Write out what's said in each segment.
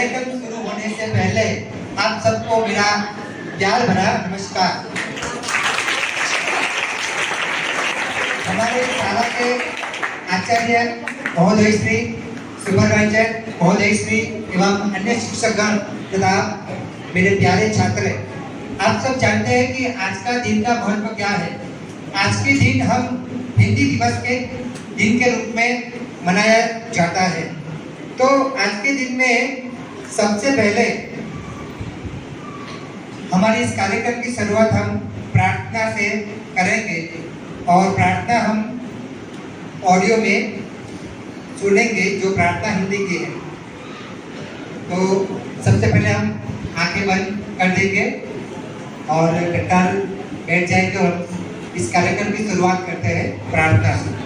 कार्यक्रम शुरू होने से पहले आप सबको मेरा प्यार भरा नमस्कार। हमारे शाला के आचार्य महोदय श्री, सुपरवाइजर महोदय श्री एवं अन्य शिक्षकगण तथा मेरे प्यारे छात्र, आप सब जानते हैं कि आज का दिन का महत्व क्या है। आज के दिन हम हिंदी दिवस के दिन के रूप में मनाया जाता है। तो आज के दिन में सबसे पहले हमारी इस कार्यक्रम की शुरुआत हम प्रार्थना से करेंगे और प्रार्थना हम ऑडियो में सुनेंगे जो प्रार्थना हिंदी की है। तो सबसे पहले हम आंखें बंद कर देंगे और कतार बैठ जाएंगे और इस कार्यक्रम की शुरुआत करते हैं प्रार्थना से।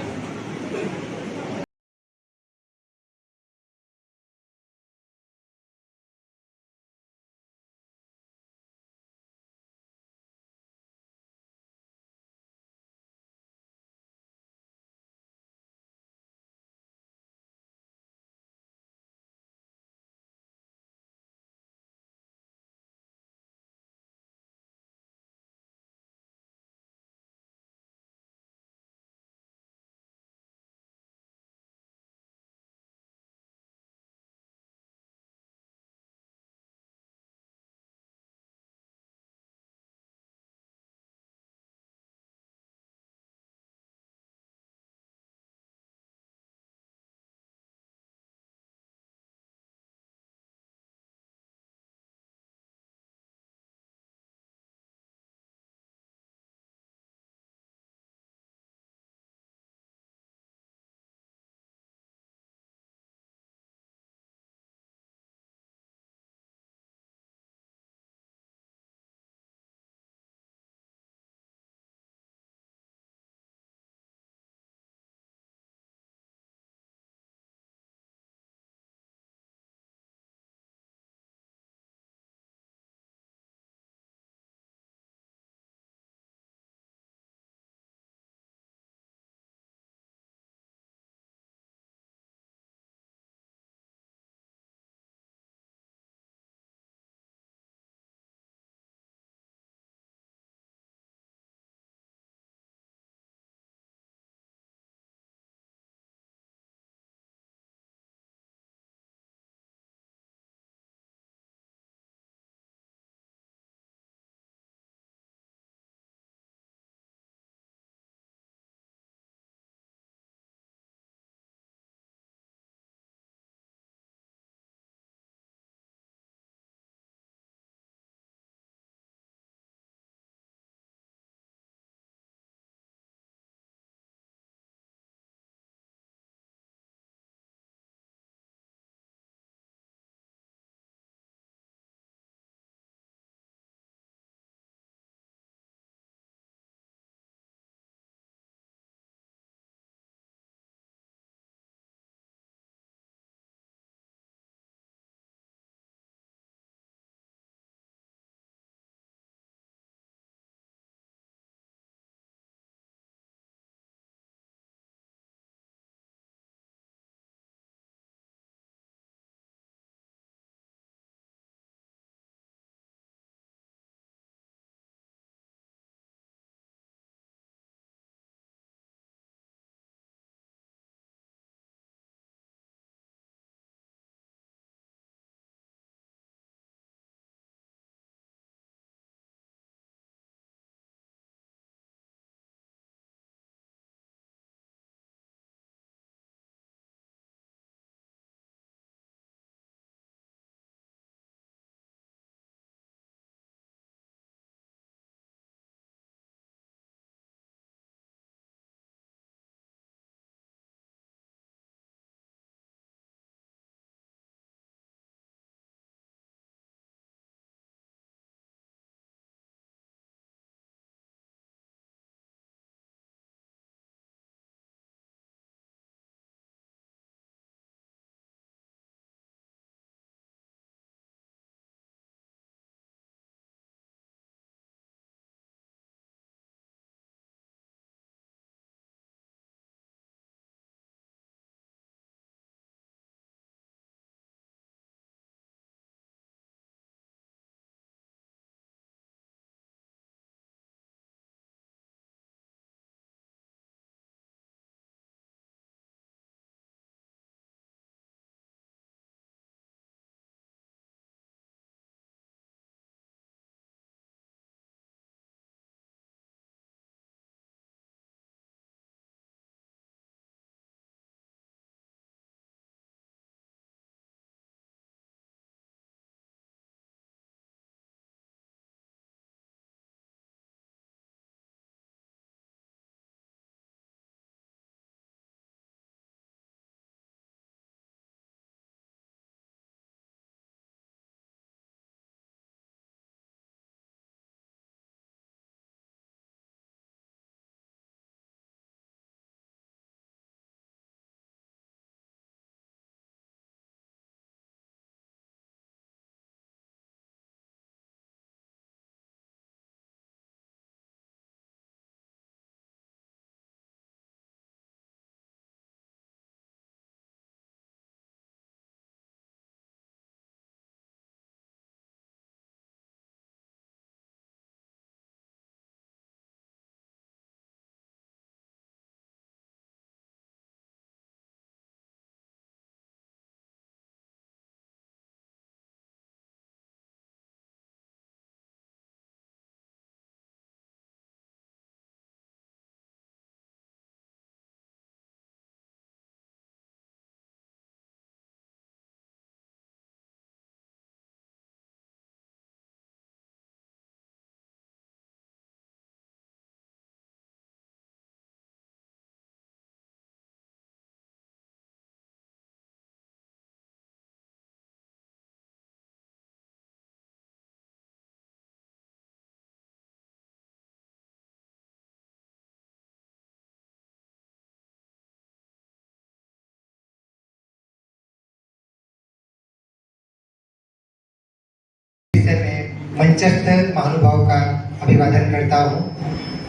मंचस्थ महानुभाव का अभिवादन करता हूँ।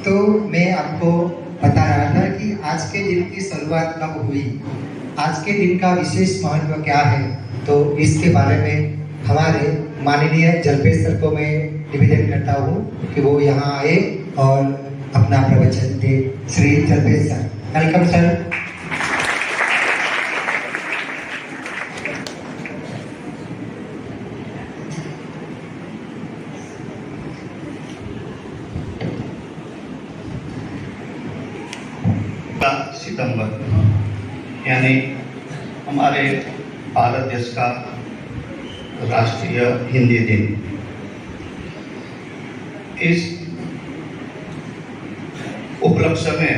तो मैं आपको बता रहा था कि आज के दिन की शुरुआत कब हुई, आज के दिन का विशेष महत्व क्या है, तो इसके बारे में हमारे माननीय जल्पेश सर को मैं निवेदन करता हूँ कि वो यहाँ आए और अपना प्रवचन दे। Shri Jalpesh sir, welcome sir. सितंबर यानी हमारे भारत देश का राष्ट्रीय हिंदी दिन। इस उपलक्ष्य में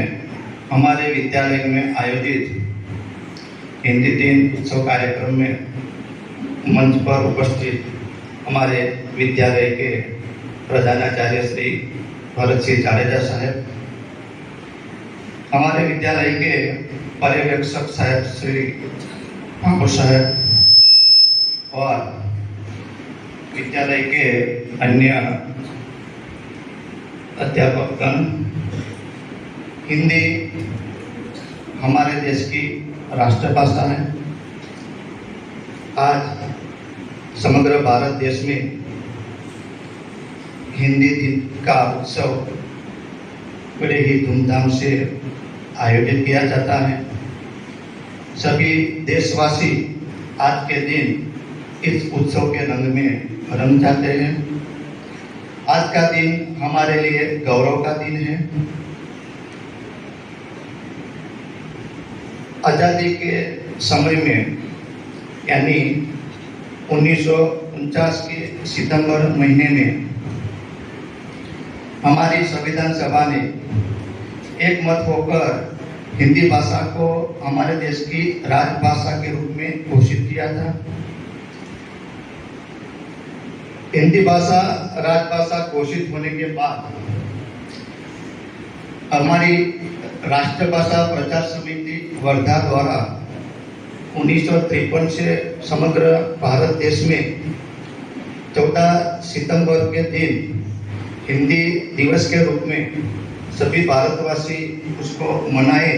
हमारे विद्यालय में आयोजित हिंदी दिन उत्सव कार्यक्रम में मंच पर उपस्थित हमारे विद्यालय के प्रधानाचार्य श्री भरत सिंह जाडेजा साहब, हमारे विद्यालय के पर्यवेक्षक साहब श्री ठाकुर साहब और विद्यालय के अन्य अध्यापकगण, हिंदी हमारे देश की राष्ट्रभाषा है। आज समग्र भारत देश में हिंदी दिन का उत्सव बड़े ही धूमधाम से आयोजित किया जाता है। सभी देशवासी आज के दिन इस उत्सव के रंग में रंग जाते हैं। आज का दिन हमारे लिए गौरव का दिन है। आज़ादी के समय में यानी 1949 के सितंबर महीने में हमारी संविधान सभा ने एक मत होकर हिंदी भाषा को हमारे देश की राजभाषा के रूप में घोषित किया था। हिंदी भाषा राजभाषा घोषित होने के बाद हमारी राष्ट्रभाषा प्रचार समिति वर्धा द्वारा 1953 से समग्र भारत देश में 14 सितंबर के दिन हिंदी दिवस के रूप में सभी भारतवासी उसको मनाए।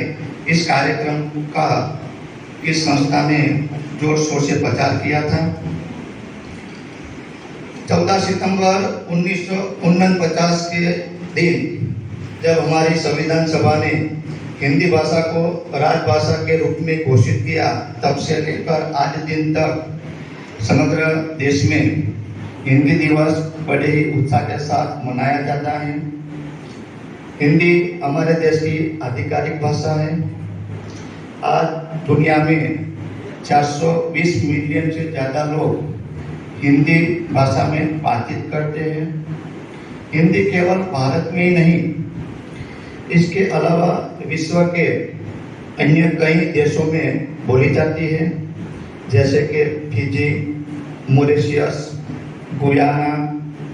इस कार्यक्रम का इस संस्था ने जोर शोर से प्रचार किया था। 14 सितंबर 1949 के दिन जब हमारी संविधान सभा ने हिंदी भाषा को राजभाषा के रूप में घोषित किया, तब से लेकर आज दिन तक समग्र देश में हिंदी दिवस बड़े ही उत्साह के साथ मनाया जाता है। हिंदी हमारे देश की आधिकारिक भाषा है। आज दुनिया में 420 मिलियन से ज़्यादा लोग हिंदी भाषा में बातचीत करते हैं। हिंदी केवल भारत में ही नहीं, इसके अलावा विश्व के अन्य कई देशों में बोली जाती है, जैसे कि फिजी, मॉरिशस, गुयाना,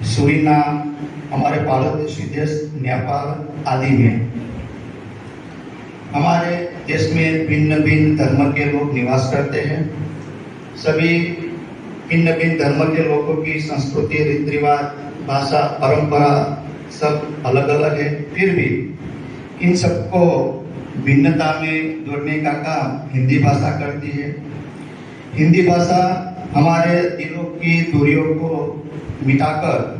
सूरीनाम, हमारे पड़ोसी देश नेपाल आदि में। हमारे देश में भिन्न भिन्न धर्म के लोग निवास करते हैं। सभी भिन्न भिन्न धर्म के लोगों की संस्कृति, रीति रिवाज, भाषा, परंपरा सब अलग अलग है। फिर भी इन सबको भिन्नता में जोड़ने का काम हिंदी भाषा करती है। हिंदी भाषा हमारे दिलों की दूरियों को मिटाकर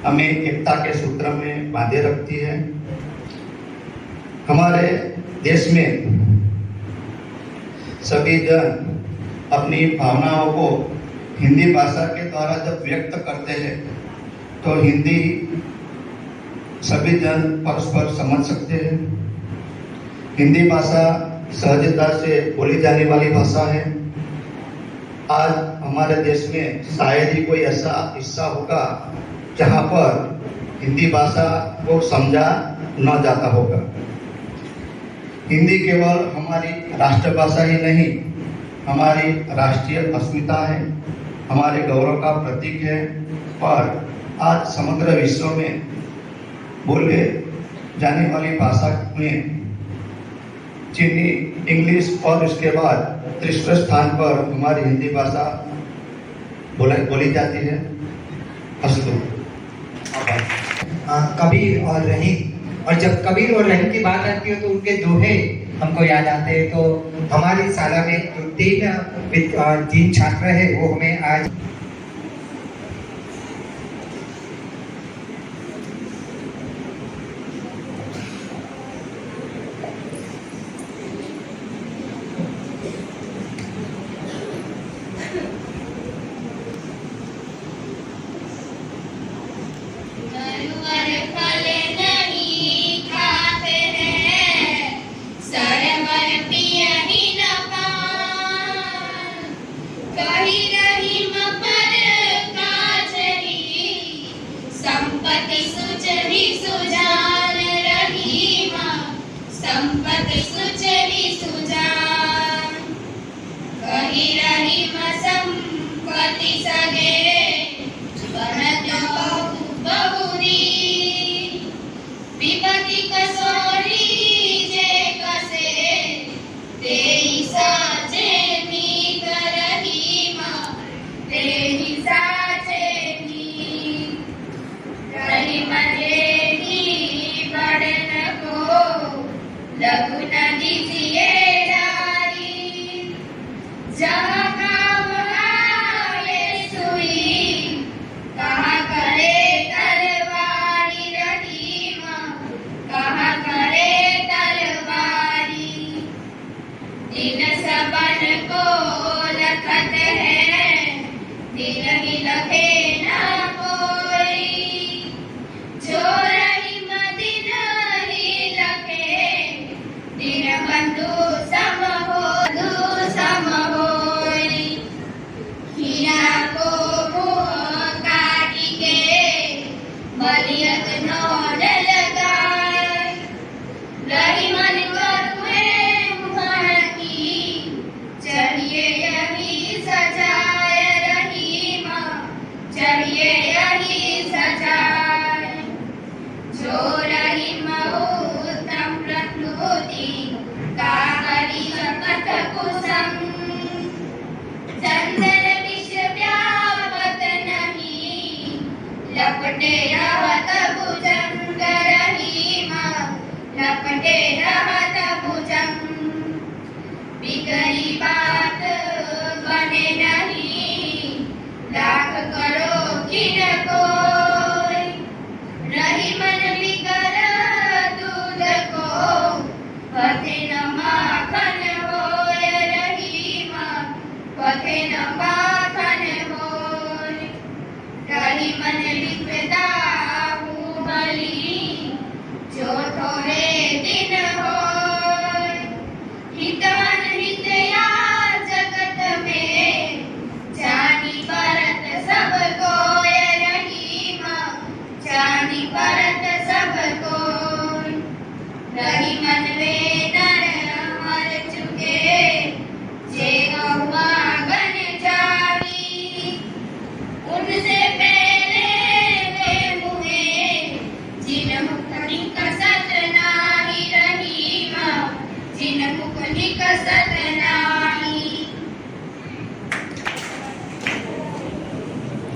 हमें एकता के सूत्र में बांधे रखती है। हमारे देश में सभी जन अपनी भावनाओं को हिंदी भाषा के द्वारा जब व्यक्त करते हैं तो हिंदी सभी जन परस्पर समझ सकते हैं। हिंदी भाषा सहजता से बोली जाने वाली भाषा है। आज हमारे देश में शायद ही कोई ऐसा हिस्सा होगा जहाँ पर हिंदी भाषा को समझा न जाता होगा। हिंदी केवल हमारी राष्ट्रभाषा ही नहीं, हमारी राष्ट्रीय अस्मिता है, हमारे गौरव का प्रतीक है। और आज समग्र विश्व में बोले जाने वाली भाषा में चीनी, इंग्लिश और उसके बाद तीसरे स्थान पर हमारी हिंदी भाषा बोली जाती है। अस्तु। कबीर और रहीम, और जब कबीर और रहीम की बात आती है तो उनके दोहे हमको याद आते हैं। तो हमारी शाला में जो तीन छात्र है वो हमें आज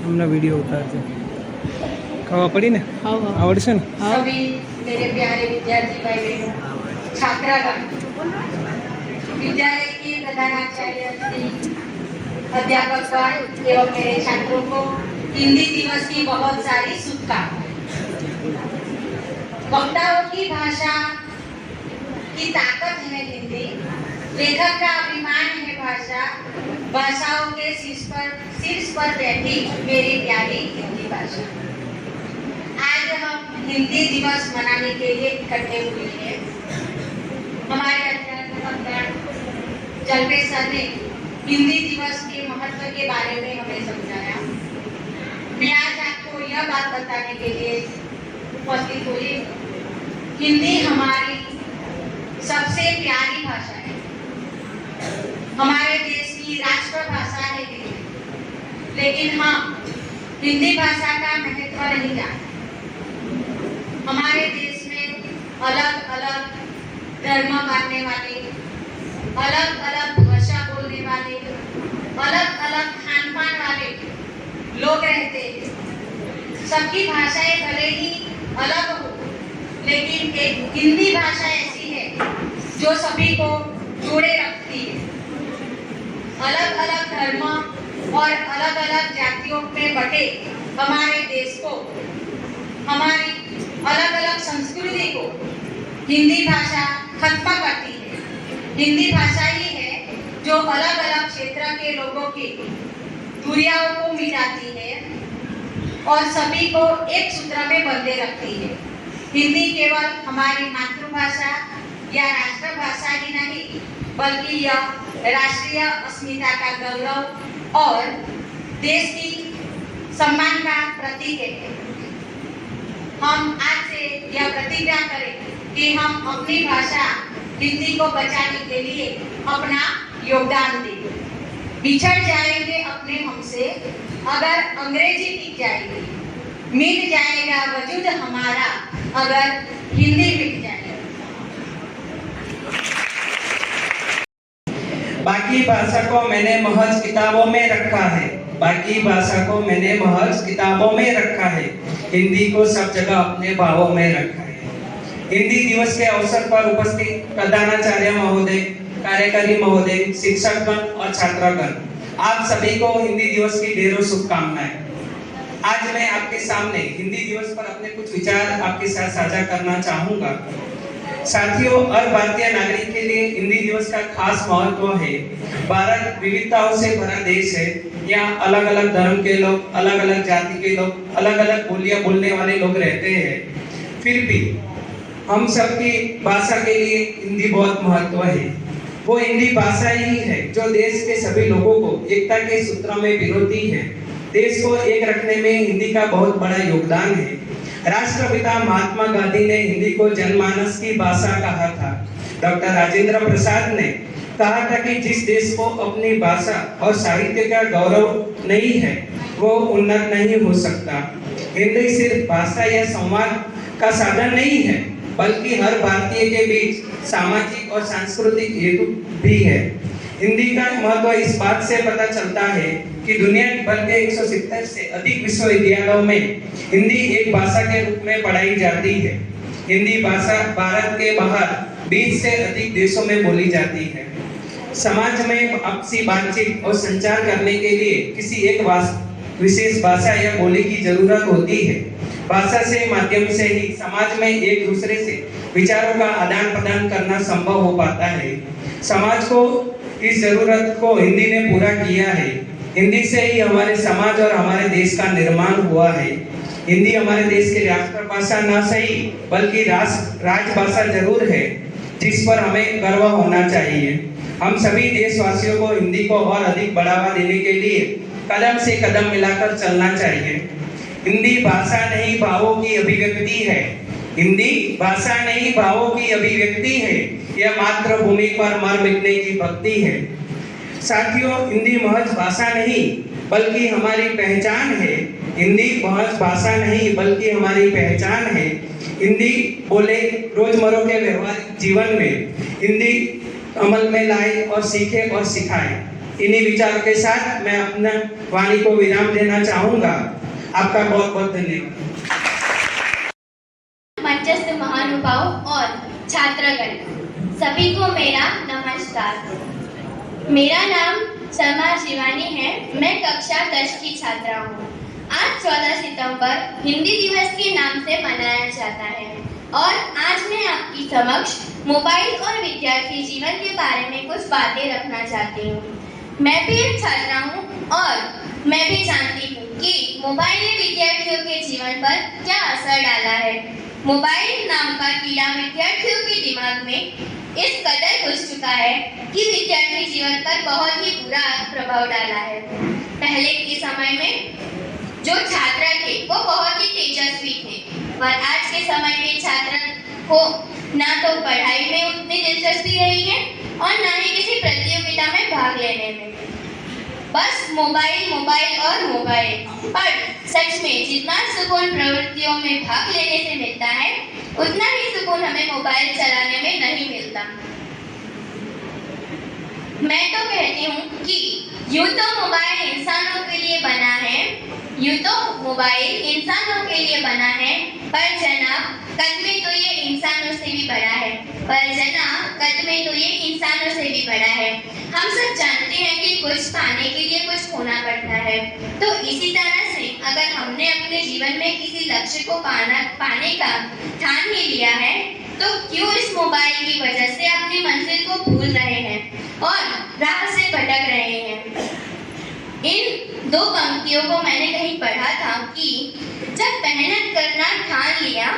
हमने वीडियो उतारते खबर पड़ी ने आवड़શે ને सभी मेरे प्यारे विद्यार्थी भाई बहनों, छात्रागण, विद्यालय के प्रधानाचार्य श्री अध्यापक एवं मेरे छात्रों को हिंदी दिवस की बहुत सारी शुभकामनाएं। वक्ताओं की भाषा की ताकत है हिंदी, लेखक का अभिमान है भाषा, भाषाओं के शीर्ष पर बैठी मेरी प्यारी हिंदी भाषा। आज हम हिंदी दिवस मनाने के लिए इकट्ठे हुए हैं। हमारे अध्यापक जलपे सर ने हिंदी दिवस के महत्व के बारे में हमें समझाया। मैं आज आपको यह बात बताने के लिए उपस्थित हुई। हिंदी हमारी सबसे प्यारी भाषा है, हमारे देश की राष्ट्रभाषा है हिंदी, लेकिन हम हिंदी भाषा का महत्व नहीं जानते। हमारे देश में अलग अलग धर्म मानने वाले, अलग अलग भाषा बोलने वाले, अलग अलग खान पान वाले लोग रहते हैं। सबकी भाषाएं भले ही अलग हो, लेकिन एक हिंदी भाषा ऐसी है जो सभी को जोड़े रखती है। अलग अलग धर्म और अलग अलग जातियों में बटे हमारे देश को, हमारी अलग अलग संस्कृति को हिंदी भाषा खत्म करती है। हिंदी भाषा ही है जो अलग अलग क्षेत्र के लोगों की दूरियाओं को मिटाती है और सभी को एक सूत्र में बंधे रखती है। हिंदी केवल हमारी मातृभाषा या राष्ट्रभाषा ही नहीं, बल्कि यह राष्ट्रीय अस्मिता का गौरव और देश की सम्मान का प्रतीक है। हम आज से यह प्रतिज्ञा करें कि हम अपनी भाषा हिंदी को बचाने के लिए अपना योगदान दें। बिछड़ जाएंगे अपने हमसे अगर अंग्रेजी टिक जाएगी, मिट जाएगा वजूद हमारा अगर हिंदी मिट जाएगी। बाकी भाषा को मैंने महज किताबों में रखा है, बाकी भाषा को मैंने महज किताबों में रखा है, हिंदी को सब जगह अपने भावों में रखा है। हिंदी दिवस के अवसर पर उपस्थित प्रधानाचार्य महोदय, कार्यकारी महोदय, शिक्षकगण और छात्रगण, आप सभी को हिंदी दिवस की ढेरों शुभकामनाएं। आज मैं आपके सामने हिंदी दिवस पर अपने कुछ विचार आपके साथ साझा करना चाहूंगा। साथियों, हर भारतीय नागरिक के लिए हिंदी दिवस का खास महत्व है। भारत विविधताओं से भरा देश है। यहाँ अलग अलग धर्म के लोग, अलग अलग जाति के लोग, अलग अलग बोलियां बोलने वाले लोग रहते हैं। फिर भी हम सबकी भाषा के लिए हिंदी बहुत महत्व है। वो हिंदी भाषा ही है जो देश के सभी लोगों को एकता के सूत्र में पिरोती है। देश को एक रखने में हिंदी का बहुत बड़ा योगदान है। राष्ट्रपिता महात्मा गांधी ने हिंदी को जनमानस की भाषा कहा था। डॉक्टर राजेंद्र प्रसाद ने कहा था कि जिस देश को अपनी भाषा और साहित्य का गौरव नहीं है, वो उन्नत नहीं हो सकता। हिंदी सिर्फ भाषा या संवाद का साधन नहीं है, बल्कि हर भारतीय के बीच सामाजिक और सांस्कृतिक हेतु भी है। हिंदी का महत्व इस बात से पता चलता है कि दुनिया भर के 170 से अधिक विश्वविद्यालयों में हिंदी एक भाषा के रूप में पढ़ाई जाती है। हिंदी भाषा भारत के बाहर 20 से अधिक देशों में बोली जाती है। समाज में आपसी बातचीत और संचार करने के लिए किसी एक विशेष भाषा या बोली की जरूरत होती है। भाषा से माध्यम से ही समाज में एक दूसरे से विचारों का आदान प्रदान करना संभव हो पाता है। समाज को इस जरूरत को हिंदी ने पूरा किया है। हिंदी से ही हमारे समाज और हमारे देश का निर्माण हुआ है। हिंदी हमारे देश की राष्ट्रभाषा ना सही, बल्कि राजभाषा जरूर है, जिस पर हमें गर्व होना चाहिए। हम सभी देशवासियों को हिंदी को और अधिक बढ़ावा देने के लिए कदम से कदम मिलाकर चलना चाहिए। हिंदी भाषा नहीं भावों की अभिव्यक्ति है। हिंदी भाषा नहीं भावों की अभिव्यक्ति है। यह मातृभूमि पर मर मिटने की भक्ति है। साथियों, हिंदी महज भाषा नहीं बल्कि हमारी पहचान है। हिंदी महज भाषा नहीं बल्कि हमारी पहचान है। हिंदी बोले रोजमर्रा के व्यवहारिक जीवन में, हिंदी अमल में लाए और सीखे और सिखाए। इन्हीं विचारों के साथ मैं अपना वाणी को विराम देना चाहूंगा। आपका बहुत बहुत धन्यवाद। मंचस्थ महानुभाव और छात्रगण, सभी को मेरा नमस्कार। मेरा नाम शर्मा शिवानी है। मैं कक्षा 10 की छात्रा हूँ। आज 14 सितंबर हिंदी दिवस के नाम से मनाया जाता है और आज मैं आपकी समक्ष मोबाइल और विद्यार्थी जीवन के बारे में कुछ बातें रखना चाहती हूँ। मैं भी एक छात्रा हूँ और मैं भी जानती हूँ कि मोबाइल ने विद्यार्थियों के जीवन पर क्या असर डाला है। मोबाइल नाम का कीड़ा विद्यार्थियों के दिमाग में इस कदर घुस चुका है कि विद्यार्थी जीवन पर बहुत ही बुरा प्रभाव डाला है। पहले के समय में जो छात्र थे वो बहुत ही तेजस्वी थे, पर आज के समय के छात्र को ना तो पढ़ाई में उतनी दिलचस्पी रही है और ना ही किसी प्रतियोगिता में भाग लेने में। बस मोबाइल मोबाइल और मोबाइल। पर सच में जितना सुकून प्रवृत्तियों में भाग लेने से मिलता है, उतना ही सुकून हमें मोबाइल चलाने में नहीं मिलता। मैं तो कहती हूँ कि यूं तो मोबाइल इंसानों के लिए बना है, यूं तो मोबाइल इंसानों के लिए बना है, पर जनाब कद में तो ये इंसानों से भी बड़ा है। हम सब जानते हैं कि कुछ पाने के लिए कुछ खोना पड़ता है। तो इसी तरह से अगर हमने अपने जीवन में किसी लक्ष्य को पाने का ठान ही लिया है, तो क्यों इस मोबाइल की वजह से अपनी मंजिल को भूल रहे हैं और राह से भटक रहे हैं। इन दो पंक्तियों को मैंने कहीं पढ़ा था कि जब मेहनत करना ठान लिया,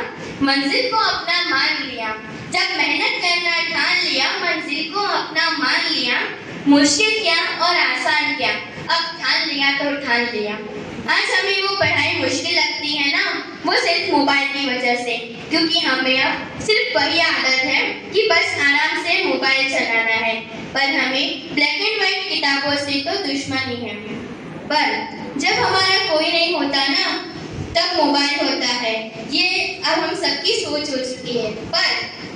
मंजिल को अपना मान लिया। जब मेहनत करना ठान लिया, मंजिल को अपना मान लिया, मुश्किल क्या और आसान क्या, अब ठान लिया तो ठान लिया। आज हमें वो पढ़ाई मुश्किल लगती है ना, वो सिर्फ मोबाइल की वजह से, क्योंकि हमें अब सिर्फ वही आदत है कि बस आराम से मोबाइल चलाना है। पर हमें ब्लैक एंड व्हाइट किताबों से तो दुश्मनी है। पर जब हमारा कोई नहीं होता ना, तब मोबाइल होता है। ये अब हम सबकी सोच हो चुकी है। पर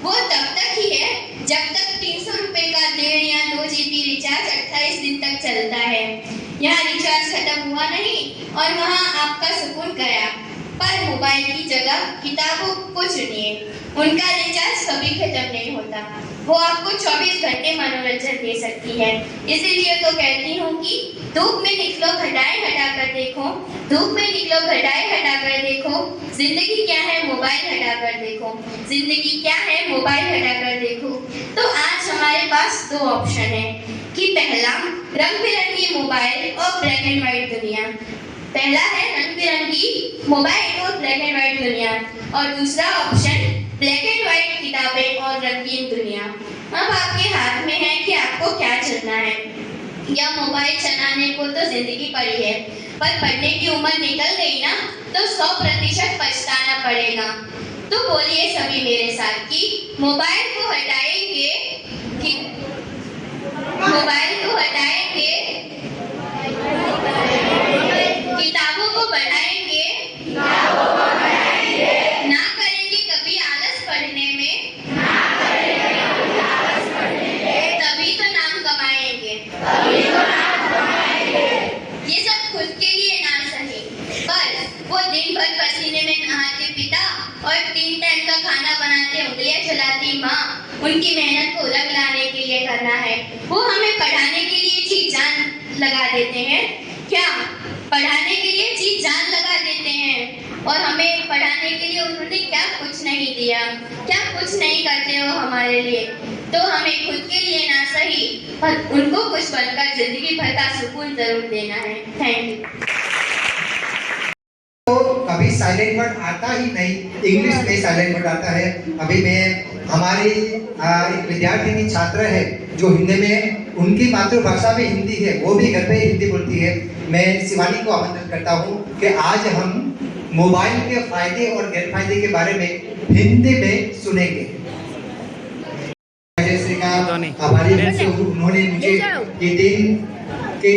वो तब तक ही है जब तक 300 रुपए का 1.5 या 2 GB रिचार्ज 28 दिन तक चलता है। यहाँ रिचार्ज खत्म हुआ नहीं और वहाँ आपका सुकून गया। पर मोबाइल की जगह किताबों को चुनिए, उनका रिचार्ज कभी खत्म नहीं होता। वो आपको 24 घंटे मनोरंजन दे सकती है। इसीलिए तो कहती हूँ कि धूप में निकलो घटाएं हटाकर देखो, धूप में निकलो घटाएं हटाकर देखो, जिंदगी क्या है मोबाइल हटाकर देखो, जिंदगी क्या है मोबाइल हटाकर देखो। तो आज हमारे पास 2 ऑप्शन है कि पहला रंग बिरंगी मोबाइल और ब्लैक एंड व्हाइट दुनिया। पहला है रंग बिरंगी मोबाइल और ब्लैक एंड व्हाइट दुनिया, और दूसरा ऑप्शन ब्लैक एंड व्हाइट किताबें और रंगीन दुनिया। अब आपके हाथ में है कि आपको क्या चुनना है। या मोबाइल चलाने को तो जिंदगी पड़ी है, पर पढ़ने की उम्र निकल गई ना, तो 100% पछताना पड़ेगा। तो बोलिए सभी मेरे साथ कि मोबाइल को हटाएंगे कि मोबाइल को हटाएंगे, किताबों को बढ़ाएंगे, ना करेंगे कभी आलस पढ़ने में, तभी तो नाम कमाएंगे। ये सब खुद के लिए ना सही, पर वो दिन भर पसीने में नहाते पिता और 3 टाइम का खाना बनाते उंगलियां चलाती माँ, उनकी मेहनत को रंग लाने के लिए करना है। वो हमें पढ़ाने के लिए जी जान लगा देते हैं। क्या पढ़ाने के लिए जी जान लगा देते हैं, और हमें पढ़ाने के लिए उन्होंने क्या कुछ नहीं दिया, क्या कुछ नहीं करते हो हमारे लिए। तो हमें खुद के लिए ना सही, पर उनको कुछ बनकर जिंदगी भर का सुकून जरूर देना है। Thank you. तो कभी साइलेंट वर्ड आता ही नहीं, इंग्लिश में साइलेंट वर्ड आता है। अभी मैं हमारी एक विद्यार्थिनी छात्र है जो हिंदी में, उनकी मातृभाषा में हिंदी है, वो भी घर पे हिंदी बोलती है। मैं शिवानी को आमंत्रित करता हूँ कि आज हम मोबाइल के फायदे और गैरफायदे के बारे में हिंदी में सुनेंगे। जैसे का आभारी हूँ, उन्होंने मुझे ये दिन के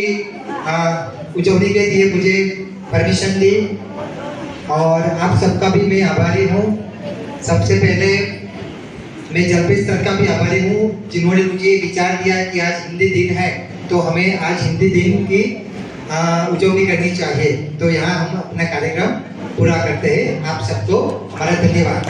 उजवनी के लिए मुझे परमिशन दी, और आप सबका भी मैं आभारी हूँ। सबसे पहले मैं जलपेश सर का भी आभारी हूँ, जिन्होंने मुझे विचार दिया कि आज हिंदी दिन है, तो हमें आज हिंदी दिन की उजवनी करनी चाहिए। तो यहाँ हम अपना कार्यक्रम पूरा करते हैं। आप सबको हमारा धन्यवाद।